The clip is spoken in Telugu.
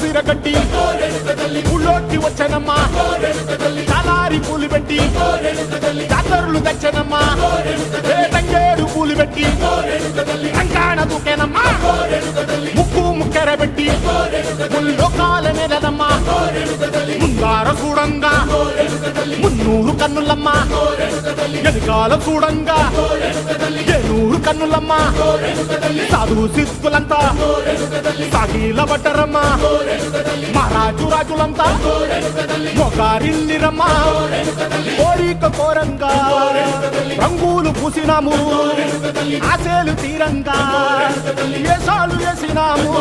సిరగట్టి ఊళ్ళోకి వచ్చనమ్మా చాలారి పూలు పెట్టి జాతరులు తెచ్చనమ్మా తంగేడు పూలు పెట్టి రంగాణ దూకేనమ్మా ముక్కు ముక్కెర పెట్టి ముల్లోకాల నెలదమ్మా ముందార చూడంగా మున్నూరు కన్నులమ్మా ఎదుకాల చూడంగా ఏనూరు కన్నులమ్మా సాధు సిద్ధులంతా సాగిల పట్టరమ్మా మహారాజు రాజులంతా మొగారిల్లిరమ్మా కోరిక కోరంగా రంగులు పూసినాము ఆశలు తీరంగా వేషాలు వేసినాము.